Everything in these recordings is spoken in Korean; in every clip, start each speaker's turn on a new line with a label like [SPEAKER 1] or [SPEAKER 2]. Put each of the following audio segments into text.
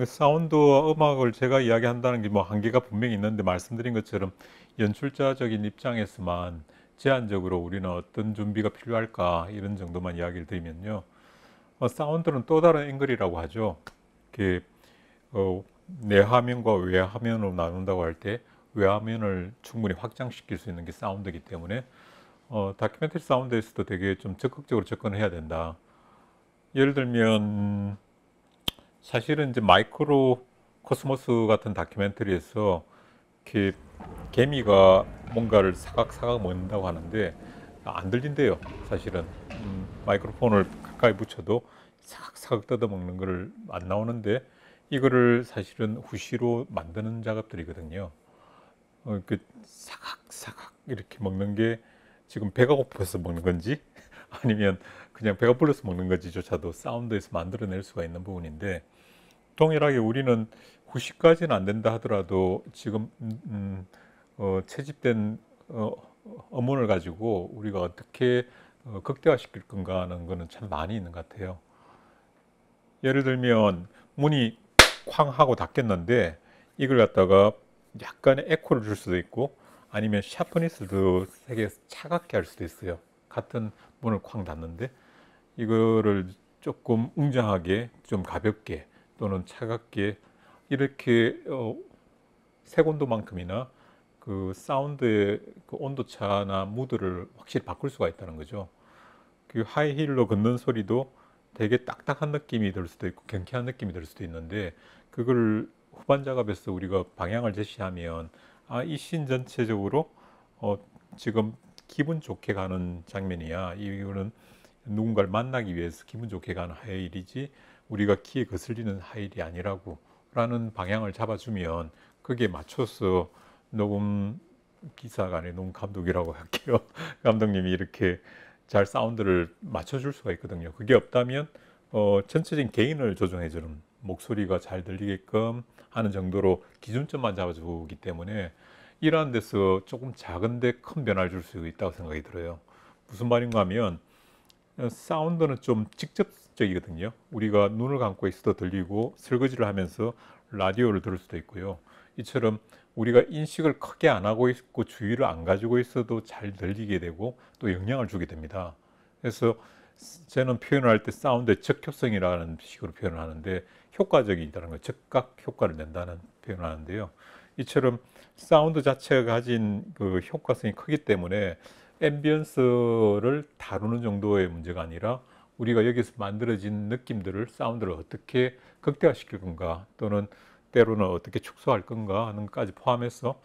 [SPEAKER 1] 사운드와 음악을 제가 이야기한다는 게 뭐 한계가 분명히 있는데, 말씀드린 것처럼 연출자적인 입장에서만 제한적으로 우리는 어떤 준비가 필요할까 이런 정도만 이야기를 드리면요. 사운드는 또 다른 앵글이라고 하죠. 이렇게 내화면과 외화면으로 나눈다고 할 때 외화면을 충분히 확장시킬 수 있는 게 사운드이기 때문에 다큐멘터리 사운드에서도 되게 좀 적극적으로 접근을 해야 된다. 예를 들면 사실은 이제 마이크로 코스모스 같은 다큐멘터리에서 이렇게 개미가 뭔가를 사각사각 먹는다고 하는데 안 들린대요. 사실은 마이크로폰을 가까이 붙여도 사각사각 뜯어 먹는 거를 안 나오는데, 이거를 사실은 후시로 만드는 작업들이거든요. 그 사각사각 이렇게 먹는 게 지금 배가 고파서 먹는 건지 아니면 그냥 배가 불러서 먹는 건지조차도 사운드에서 만들어낼 수가 있는 부분인데, 동일하게 우리는 후시까지는 안 된다 하더라도 지금 채집된 어문을 가지고 우리가 어떻게 극대화시킬 건가 하는 거는 참 많이 있는 것 같아요. 예를 들면 문이 쾅 하고 닫겠는데 이걸 갖다가 약간의 에코를 줄 수도 있고, 아니면 샤프니스도 되게 차갑게 할 수도 있어요. 같은 문을 쾅 닫는데 이거를 조금 웅장하게, 좀 가볍게 또는 차갑게 이렇게 색온도만큼이나 그 사운드의 그 온도차나 무드를 확실히 바꿀 수가 있다는 거죠. 그 하이힐로 걷는 소리도 되게 딱딱한 느낌이 들 수도 있고 경쾌한 느낌이 들 수도 있는데, 그걸 후반 작업에서 우리가 방향을 제시하면 이 씬 전체적으로 어, 지금 기분 좋게 가는 장면이야. 이거는 누군가를 만나기 위해서 기분 좋게 가는 하이힐이지 우리가 귀에 거슬리는 하이힐이 아니라고 라는 방향을 잡아주면, 그게 맞춰서 녹음 기사가 아니라 녹음 감독이라고 할게요. 감독님이 이렇게 잘 사운드를 맞춰줄 수가 있거든요. 그게 없다면 전체적인 개인을 조정해주는, 목소리가 잘 들리게끔 하는 정도로 기준점만 잡아주기 때문에 이러한 데서 조금 작은데 큰 변화를 줄 수 있다고 생각이 들어요. 무슨 말인가 하면 사운드는 좀 직접적이거든요. 우리가 눈을 감고 있어도 들리고 설거지를 하면서 라디오를 들을 수도 있고요. 이처럼 우리가 인식을 크게 안 하고 있고 주의를 안 가지고 있어도 잘 들리게 되고 또 영향을 주게 됩니다. 그래서 저는 표현을 할 때 사운드의 적효성이라는 식으로 표현을 하는데, 효과적이다는 거, 즉각 효과를 낸다는 표현을 하는데요. 이처럼 사운드 자체가 가진 그 효과성이 크기 때문에 앰비언스를 다루는 정도의 문제가 아니라 우리가 여기서 만들어진 느낌들을, 사운드를 어떻게 극대화시킬 건가, 또는 때로는 어떻게 축소할 건가 하는 것까지 포함해서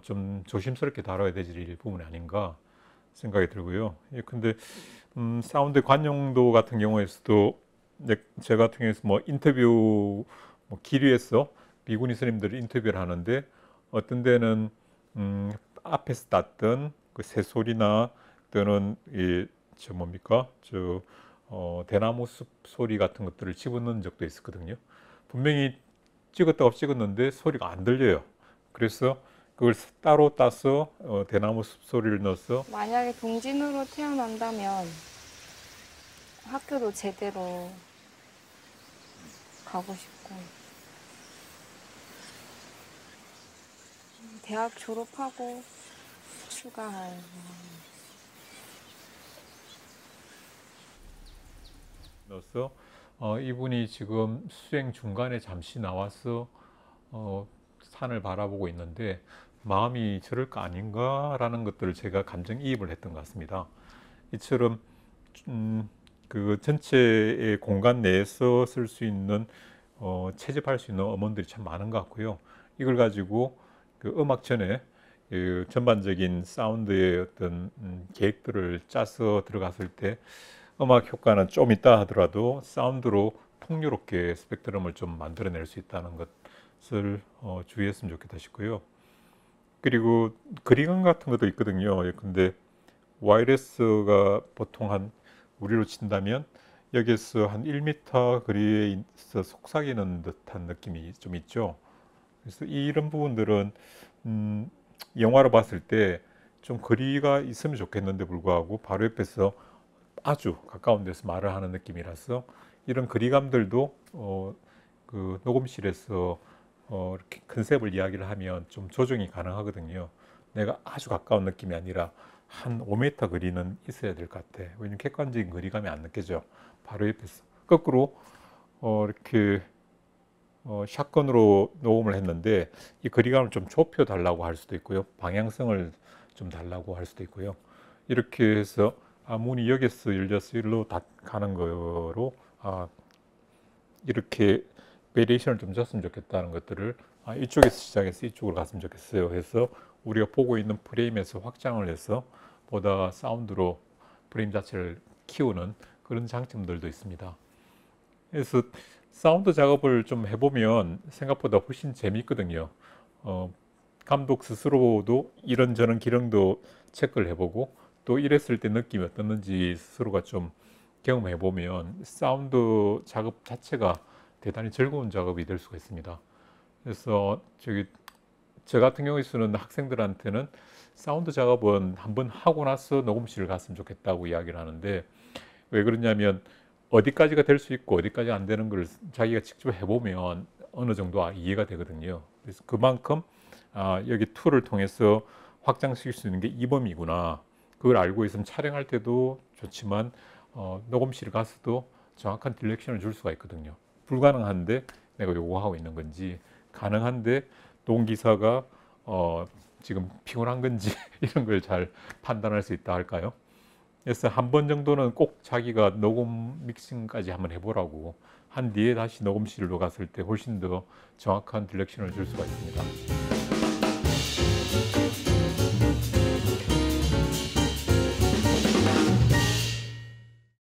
[SPEAKER 1] 좀 조심스럽게 다뤄야 될 부분이 아닌가 생각이 들고요. 예, 근데 사운드 관용도 같은 경우에서도 제 같은 경우에서 뭐 인터뷰 길이에서 비구니 스님들이 인터뷰를 하는데, 어떤 데는 앞에서 땄던 그 새소리나 또는 저 뭡니까 대나무 숲 소리 같은 것들을 집어넣은 적도 있었거든요. 분명히 찍었다고 찍었는데 소리가 안 들려요. 그래서 그걸 따로 따서 대나무 숲 소리를 넣어서.
[SPEAKER 2] 만약에 동진으로 태어난다면 학교도 제대로 가고 싶고, 대학 졸업하고 추가할.
[SPEAKER 1] 넣어서 이분이 지금 수행 중간에 잠시 나와서 산을 바라보고 있는데 마음이 저럴 거 아닌가라는 것들을 제가 감정이입을 했던 것 같습니다. 이처럼 음, 그 전체의 공간 내에서 쓸 수 있는 채집할 수 있는 음원들이 참 많은 것 같고요. 이걸 가지고 그 음악 전에 그 전반적인 사운드의 어떤 계획들을 짜서 들어갔을 때 음악 효과는 좀 있다 하더라도 사운드로 풍요롭게 스펙트럼을 좀 만들어낼 수 있다는 것을 주의했으면 좋겠다 싶고요. 그리고 그리감 같은 것도 있거든요. 근데 와이어리스가 보통 한, 우리로 친다면 여기서 한 1m 거리에 있어 속삭이는 듯한 느낌이 좀 있죠. 그래서 이런 부분들은 영화로 봤을 때 좀 거리가 있으면 좋겠는데 불구하고 바로 옆에서 아주 가까운 데서 말을 하는 느낌이라서 이런 거리감들도 그 녹음실에서 이렇게 컨셉을 이야기를 하면 좀 조정이 가능하거든요. 내가 아주 가까운 느낌이 아니라 한 5m 거리는 있어야 될 것 같아. 왜냐면 객관적인 거리감이 안 느껴져. 바로 옆에서. 거꾸로 이렇게 샷건으로 녹음을 했는데 이 거리감을 좀 좁혀 달라고 할 수도 있고요. 방향성을 좀 달라고 할 수도 있고요. 이렇게 해서 문이 여기서 열려서 일로 다 가는 거로 이렇게 베리에이션을 좀 줬으면 좋겠다는 것들을 이쪽에서 시작해서 이쪽으로 갔으면 좋겠어요. 해서 우리가 보고 있는 프레임에서 확장을 해서 보다 사운드로 프레임 자체를 키우는 그런 장점들도 있습니다. 그래서 사운드 작업을 좀 해보면 생각보다 훨씬 재미있거든요. 감독 스스로도 이런저런 기능도 체크를 해보고 또 이랬을 때 느낌이 어떻는지 스스로가 좀 경험해보면 사운드 작업 자체가 대단히 즐거운 작업이 될 수가 있습니다. 그래서 저 같은 경우에는 학생들한테는 사운드 작업은 한번 하고 나서 녹음실을 갔으면 좋겠다고 이야기를 하는데 왜 그러냐면 어디까지가 될 수 있고 어디까지 안 되는 걸 자기가 직접 해보면 어느 정도 이해가 되거든요. 그래서 그만큼 여기 툴을 통해서 확장시킬 수 있는 게 이 범위구나. 그걸 알고 있으면 촬영할 때도 좋지만 녹음실 가서도 정확한 디렉션을 줄 수가 있거든요. 불가능한데 내가 요구하고 있는 건지 가능한데 동기사가 지금 피곤한 건지 이런 걸 잘 판단할 수 있다 할까요? 그래서 한 번 정도는 꼭 자기가 녹음 믹싱까지 한번 해보라고 한 뒤에 다시 녹음실로 갔을 때 훨씬 더 정확한 디렉션을 줄 수가 있습니다.